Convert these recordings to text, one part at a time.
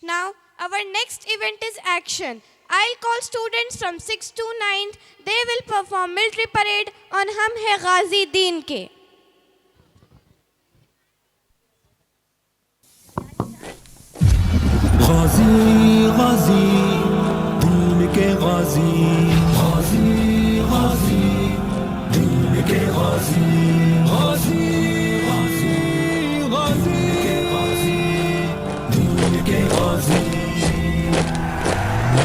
Now, our next event is action. I'll call students from 6th to 9th. They will perform military parade on Hum Hai Ghazi Deen Ke. غازی غازی دین کے غازی غازی غازی دین کے غازی غازی غازی غازی دین کے غازی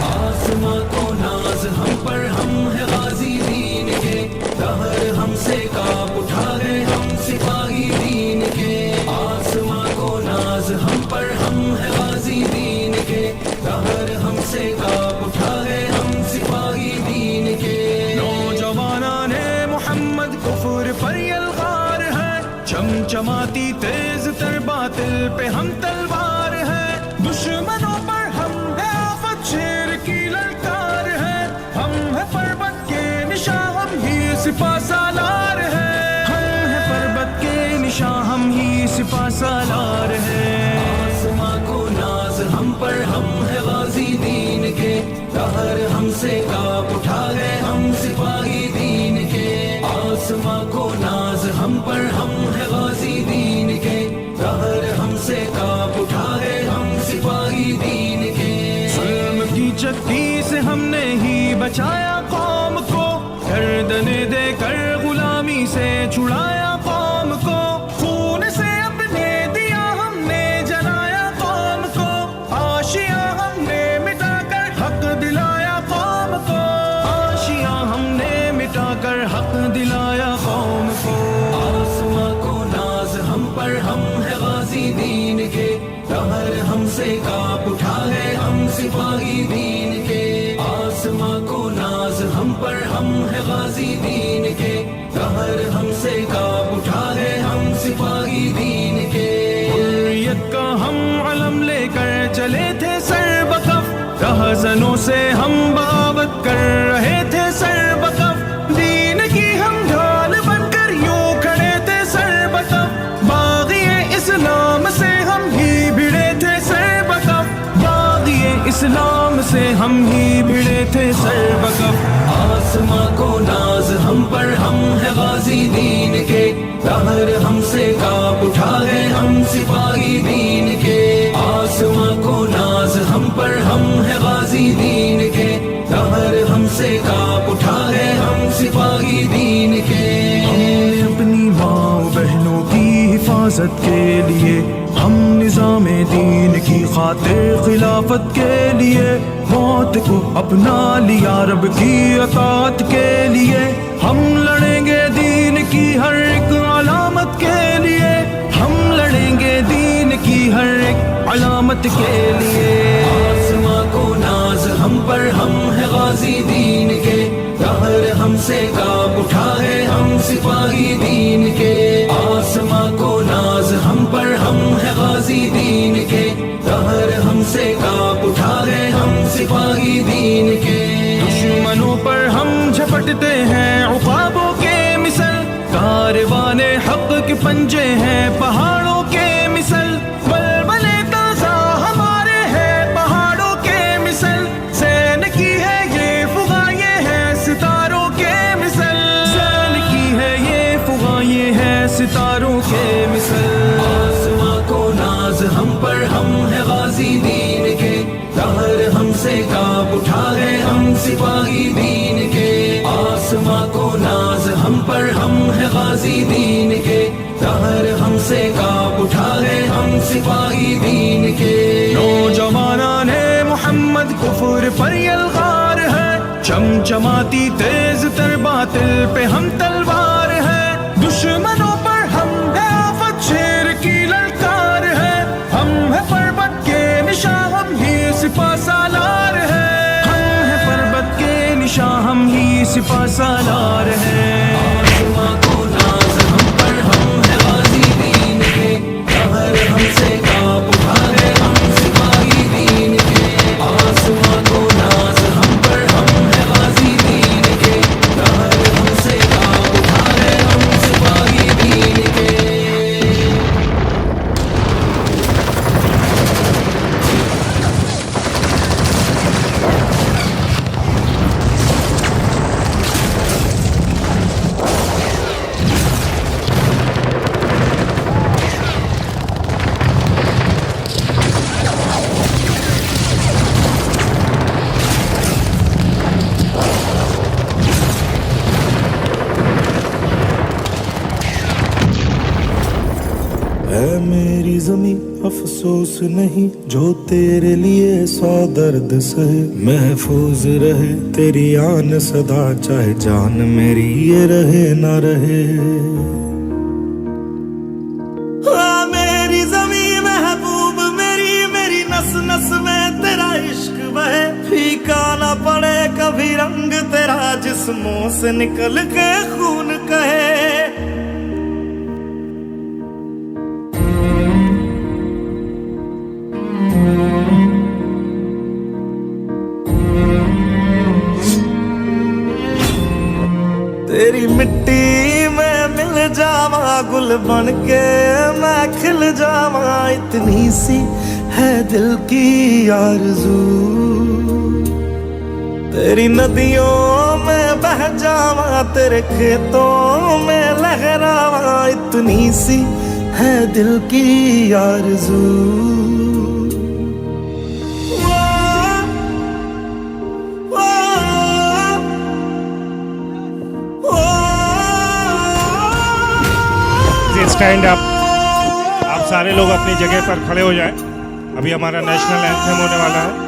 آسماں کو ناز ہم پر ہم ہے غازی دین کے دہر ہم سے کاپ اٹھا گئے ہم سپاہی دین کے آسماں کو ناز ہم پر ہم ہے غازی دین کے دہر ہم سے کاپ اٹھا گئے ہم سپاہی دین کے نوجوانان محمد کفر پر یلغار ہے چمچماتی تیز تر باطل پہ ہم تلوار ہے دشمنوں پر ہم ہے آفت شیر کی للکار ہے ہم ہے پربت کے نشاں ہم ہی سپاہ سالار ہے ہم ہے پربت کے نشاں ہم ہی سپاہ سالار ہے آسماں کو ناز ہم پر ہم ہے غازی دین کے دہر ہم سے کاپ اٹھا گئے ہم سپاہی دین کے آسماں کو ناز ہم پر ہم ہے غازی دین کے دہر ہم سے کاپ اٹھا گئے ہم سپاہی دین کے ظلم کی چکی سے ہم نے ہی بچایا قوم کو گردنیں دے کر غلامی سے چھڑایا قوم کو خون سے اپنے دیا ہم نے جلایا قوم کو آشیاں ہم نے مٹا کر حق دلایا قوم کو آشیاں ہم نے مٹا کر حق دلایا قوم کو آسماں کو ناز ہم پر ہم ہے غازی دین کے دہر ہم سے کاپ اٹھا گئے ہم سپاہی دین کے آسماں کو ناز ہم پر ہم ہے غازی دین کے دہر ہم سے کاپ اٹھا گئے ہم سپاہی دین کے حریت کا ہم علم لے کر چلے تھے سر بکف رہزنوں سے ہم بغاوت کر رہے تھے سر بکف دین کی ہم ڈھال بن کر یوں کھڑے تھے سر بکف باغی اسلام سے ہم ہی بھڑے تھے سر بکف باغی اسلام سے ہم ہی بھڑے تھے سر بکف آسماں کو ناز ہم پر ہم ہے غازی دین کے دہر ہم سے کاپ اٹھا گئے ہم سپاہی دین کے آسماں کو ناز ہم پر ہم ہے غازی دین کے دہر ہم سے کاپ اٹھا گئے ہم سپاہی دین کے ہم نے اپنی ماں بہنوں کی حفاظت کے لیے ہم نظام دین کی خاطر خلافت کے لیے موت کو اپنا لیا رب کی اطاعت کے لیے ہم لڑیں گے دین کی ہر ایک علامت کے لیے ہم لڑیں گے دین کی ہر ایک علامت کے لیے آسماں کو ناز ہم پر ہم ہے غازی دین کے دہر ہم سے کاپ اٹھا ہے ہم سپاہی دین کے آسماں کو ناز ہم پر ہم ہے غازی دین کے دہر ہم سے کاپ اٹھا ہے ہم سپاہی دین کے دشمنوں پر ہم جھپٹتے ہیں عقابوں کے مثل کاروان حق کے پنجے ہیں پہاڑوں کے مثل بلبلے تازہ ہمارے ہیں پہاڑوں کے مثل زین کی ہے یہ فغاں یہ ہے ستاروں کے مثل زین کی ہے یہ فغاں یہ ہے ستاروں کے مثل آسماں کو ناز ہم پر ہم ہے غازی دین کے دہر ہم سے کاپ اٹھا گئے ہم سپاہی دین کے آسماں کو ناز ہم پر ہم ہے غازی دین کے دہر ہم سے کاپ اٹھا گئے ہم سپاہی دین کے نوجوانان محمد کفر پر یلغار ہے چمچماتی تیز تر باطل پہ ہم تلوار ہے دشمنوں پر ہم ہے آفت شیر کی للکار ہے ہم ہے پربت کے نشاں ہم ہی سپاہ سالار ہے ہم ہے پربت کے نشاں ہم ہی سپاہ سالار ہے آسماں کو ناز ہم پر ہم ہے غازی دین کے دہر ہم سے کاپ اٹھا گئے ہم سپاہی دین کے آسماں کو ناز ہم پر ہم ہے غازی دین کے دہر ہم سے کاپ اٹھا گئے ہم سپاہی دین کے افسوس نہیں جو تیرے لیے 100 درد سہے، محفوظ رہے تیری آن صدا چاہے جان میری یہ رہے نہ رہے۔ ہاں میری زمین محبوب میری، میری نس نس میں تیرا عشق بہے، پھیکا نہ پڑے کبھی رنگ تیرا جسموں سے نکل کے خون کہے۔ تیری مٹی میں مل جاواں گل بن کے میں کھل جاواں، اتنی سی ہے دل کی آرزو، تیری ندیوں میں بہہ جاواں تیرے کھیتوں میں لہراواں، اتنی سی ہے دل کی آرزو۔ اسٹینڈ اپ، آپ سارے لوگ اپنی جگہ پر کھڑے ہو جائیں، ابھی ہمارا نیشنل اینتھم ہونے والا ہے۔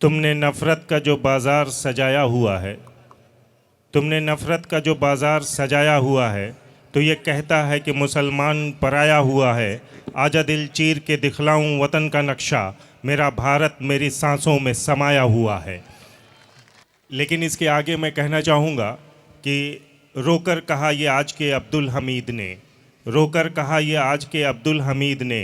تم نے نفرت کا جو بازار سجایا ہوا ہے، تم نے نفرت کا جو بازار سجایا ہوا ہے، تو یہ کہتا ہے کہ مسلمان پرایا ہوا ہے، آجا دل چیر کے دکھلاؤں وطن کا نقشہ، میرا بھارت میری سانسوں میں سمایا ہوا ہے۔ لیکن اس کے آگے میں کہنا چاہوں گا کہ رو کر کہا یہ آج کے عبدالحمید نے، رو کر کہا یہ آج کے عبدالحمید نے،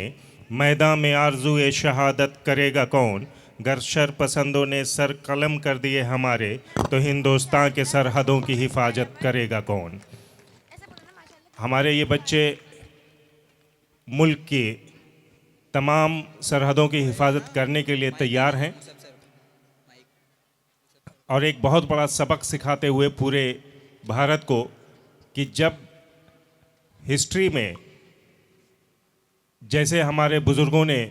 میدان میں آرزوئے شہادت کرے گا کون، گر شر پسندوں نے سر قلم کر دیے ہمارے، تو ہندوستان کے سرحدوں کی حفاظت کرے گا کون۔ ہمارے یہ بچے ملک کی تمام سرحدوں کی حفاظت کرنے کے لیے تیار ہیں، اور ایک بہت بڑا سبق سکھاتے ہوئے پورے بھارت کو کہ جب ہسٹری میں جیسے ہمارے بزرگوں نے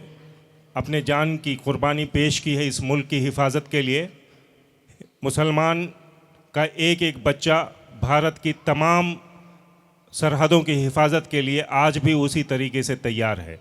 اپنے جان کی قربانی پیش کی ہے اس ملک کی حفاظت کے لیے، مسلمان کا ایک ایک بچہ بھارت کی تمام سرحدوں کی حفاظت کے لیے آج بھی اسی طریقے سے تیار ہے۔